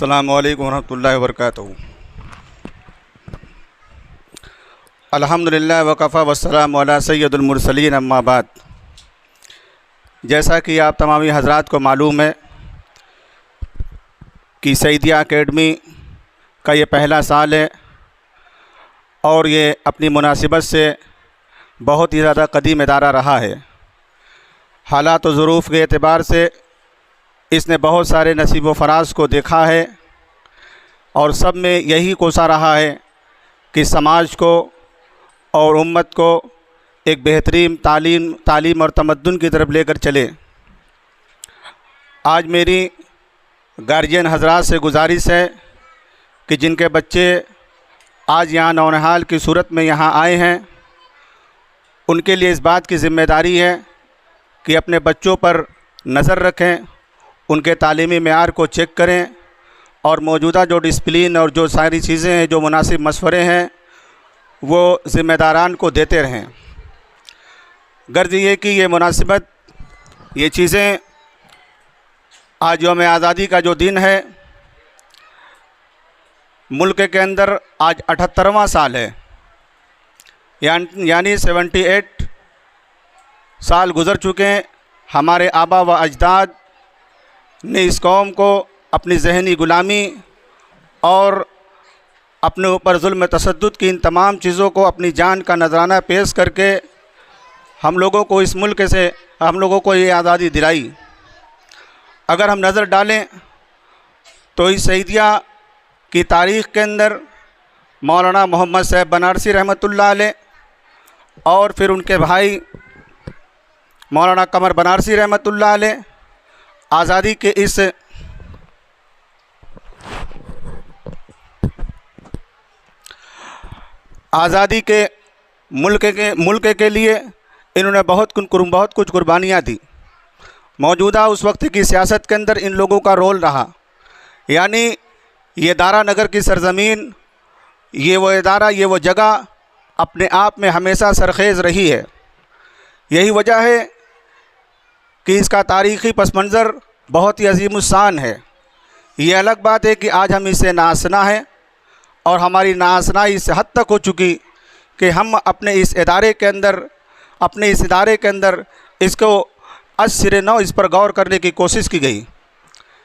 अस्सलामु अलैकुम वरहमतुल्लाहि वबरकातुहू। अल्हम्दुलिल्लाह वकफ़ा वस्सलामु अला सय्यदुल मुरसलीन अम्मा बाद। जैसा कि आप तमामी हज़रात को मालूम है कि सईदिया एकेडमी का ये पहला साल है और ये अपनी मुनासिबत से बहुत ही ज़्यादा कदीम इदारा रहा है। हालात व ज़ुरूफ़ के एतबार से इसने बहुत सारे नसीब व फ़राज़ को देखा है और सब में यही कोसा रहा है कि समाज को और उम्मत को एक बेहतरीन तालीम और तमद्दुन की तरफ लेकर चले। आज मेरी गार्जियन हज़रात से गुजारिश है कि जिनके बच्चे आज यहाँ नौनिहाल की सूरत में यहाँ आए हैं, उनके लिए इस बात की ज़िम्मेदारी है कि अपने बच्चों पर नज़र रखें, उनके तालीमी मेयार को चेक करें और मौजूदा जो डिसिप्लिन और जो सारी चीज़ें हैं, जो मुनासिब मशवरे हैं, वो ज़िम्मेदारान को देते रहें। गर्ज ये कि ये मुनासिबत, ये चीज़ें, आज यौम आज़ादी का जो दिन है, मुल्क के अंदर आज 78वां साल है, यानी 78 साल गुज़र चुके हैं। हमारे आबा व अजदाद ने इस कौम को अपनी ज़हनी ग़ुलामी और अपने ऊपर जुल्म तशद्दुद की इन तमाम चीज़ों को अपनी जान का नजराना पेश करके हम लोगों को इस मुल्क से हम लोगों को ये आज़ादी दिलाई। अगर हम नज़र डालें तो इस सईदिया की तारीख़ के अंदर मौलाना मोहम्मद साहब बनारसी रहमतुल्लाह अलैह और फिर उनके भाई मौलाना कमर बनारसी रहमतुल्लाह अलैह आज़ादी के इस आज़ादी के मुल्क के लिए इन्होंने बहुत कुछ कुर्बानियाँ दी। मौजूदा उस वक्त की सियासत के अंदर इन लोगों का रोल रहा, यानी ये दारा नगर की सरज़मीन, ये वो इदारा, ये वो जगह अपने आप में हमेशा सरखेज़ रही है। यही वजह है कि इसका तारीख़ी पस मंज़र बहुत ही अज़ीमुस्शान है। ये अलग बात है कि आज हम इसे नाआसना है और हमारी नाआसनाई इस हद तक हो चुकी कि हम अपने इस इदारे के अंदर इसको सिरे नौ इस पर गौर करने की कोशिश की गई।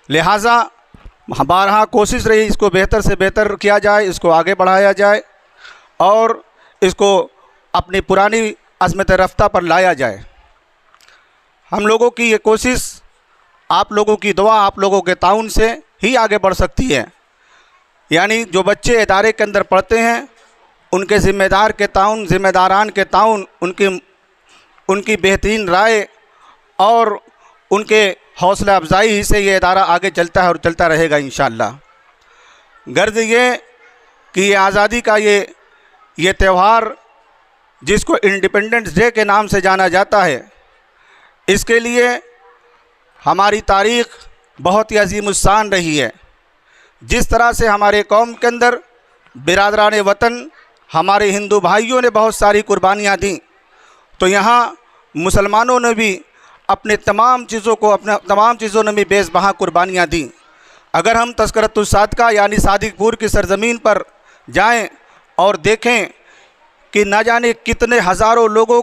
लिहाजा बारहा कोशिश रही इसको बेहतर से बेहतर किया जाए, इसको आगे बढ़ाया जाए और इसको अपनी पुरानी अज़मत रफ्ता पर लाया जाए। हम लोगों की ये कोशिश, आप लोगों की दुआ, आप लोगों के ताउन से ही आगे बढ़ सकती है। यानी जो बच्चे इदारे के अंदर पढ़ते हैं, उनके ज़िम्मेदारान के ताउन, उनकी बेहतरीन राय और उनके हौसला अफजाई ही से ये इदारा आगे चलता है और चलता रहेगा इंशाअल्लाह। गर्ज ये कि ये आज़ादी का ये त्यौहार जिसको इंडिपेंडेंस डे के नाम से जाना जाता है, इसके लिए हमारी तारीख़ बहुत ही अज़ीमुस्शान रही है। जिस तरह से हमारे कौम के अंदर बिरादरान वतन, हमारे हिंदू भाइयों ने बहुत सारी कुर्बानियाँ दी, तो यहाँ मुसलमानों ने भी अपने तमाम चीज़ों में भी बेसबहा कुर्बानियाँ दी। अगर हम तज़किरतुस सादका यानी सादिकपुर की सरज़मीन पर जाएं और देखें कि न जाने कितने हज़ारों लोगों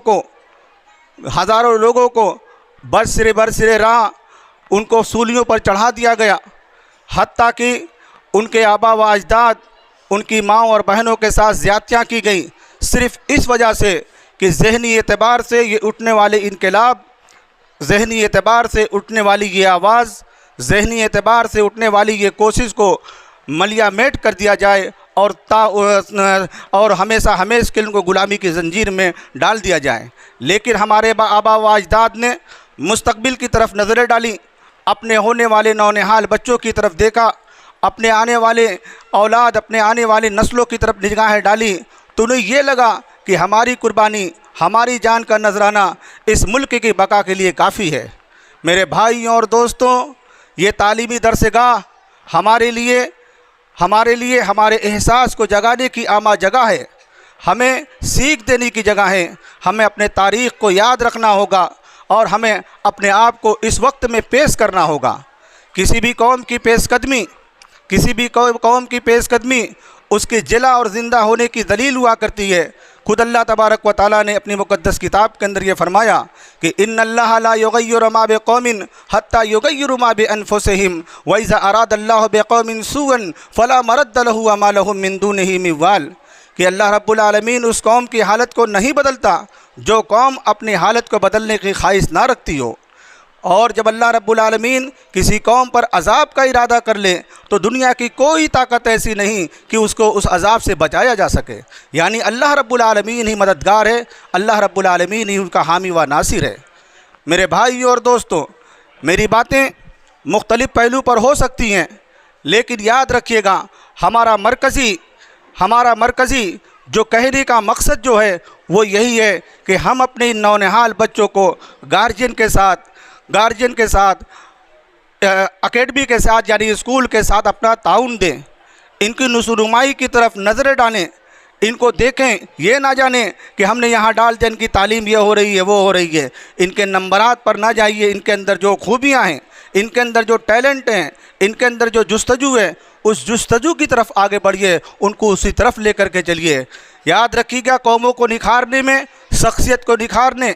को बरसिरे राह उनको सूलियों पर चढ़ा दिया गया, हत्ता कि उनके आबा व अजदाद, उनकी माँ और बहनों के साथ ज़्यादतियाँ की गई, सिर्फ़ इस वजह से कि ज़हनी एतबार से ये उठने वाले इनकलाब, ज़हनी एतबार से उठने वाली ये आवाज़, ज़हनी एतबार से उठने वाली ये कोशिश को मलिया मेट कर दिया जाए और हमेशा के उनको ग़ुलामी की ज़ंजीर में डाल दिया जाए। लेकिन हमारे आबा व अजदाद ने मुस्तक़बिल की तरफ नज़रें डाली, अपने होने वाले नौनिहाल बच्चों की तरफ देखा, अपने आने वाले औलाद, अपने आने वाली नस्लों की तरफ निगाहें डाली, तो उन्हें ये लगा कि हमारी कुर्बानी, हमारी जान का नजराना इस मुल्क की बका के लिए काफ़ी है। मेरे भाइयों और दोस्तों, ये तालीमी दरसगाह हमारे लिए हमारे एहसास को जगाने की आमा जगह है, हमें सीख देने की जगह है। हमें अपने तारीख़ को याद रखना होगा और हमें अपने आप को इस वक्त में पेश करना होगा। किसी भी कौम की पेशकदमी किसी भी कौम की पेशकदमी उसके जिला और ज़िंदा होने की दलील हुआ करती है। खुद अल्लाह तबारक व तआला ने अपनी मुक़द्दस किताब के अंदर ये फरमाया कि इन्नल्लाह ला युग़य्यिरु मा बिक़ौमिन हत्ता युग़य्यिरु मा बिअनफुसिहिम व इज़ा अरादल्लाहु बिक़ौमिन सूअन फ़ला मरद्द लहु व मा लहुम मिन दूनिही मिन वाल, कि अल्लाह रब्बुल आलमीन उस कौम की हालत को नहीं बदलता जो कौम अपनी हालत को बदलने की ख्वाहिश ना रखती हो। और जब अल्लाह रब्बुल आलमीन किसी कौम पर अज़ाब का इरादा कर ले तो दुनिया की कोई ताकत ऐसी नहीं कि उसको उस अज़ाब से बचाया जा सके। यानी अल्लाह रब्बुल आलमीन ही मददगार है, अल्लाह रब्बुल आलमीन ही उनका हामी व नासिर है। मेरे भाइयों और दोस्तों, मेरी बातें मुख्तलिफ़ पहलू पर हो सकती हैं, लेकिन याद रखिएगा हमारा मरकज़ी जो कहने का मकसद जो है वो यही है कि हम अपने इन नौनिहाल बच्चों को गार्जियन के साथ अकेडमी के साथ यानी स्कूल के साथ अपना ताउन दें, इनकी नुसुनुमाई की तरफ नज़रें डालें, इनको देखें, ये ना जाने कि हमने यहाँ डाल दिया इनकी तालीम ये हो रही है वो हो रही है। इनके नंबरात पर ना जाइए, इनके अंदर जो खूबियाँ हैं, इनके अंदर जो टैलेंट हैं, इनके अंदर जो जुस्तजू है, उस जुस्तजू की तरफ आगे बढ़िए, उनको उसी तरफ लेकर के चलिए। याद रखिएगा, कौमों को निखारने में, शख्सियत को निखारने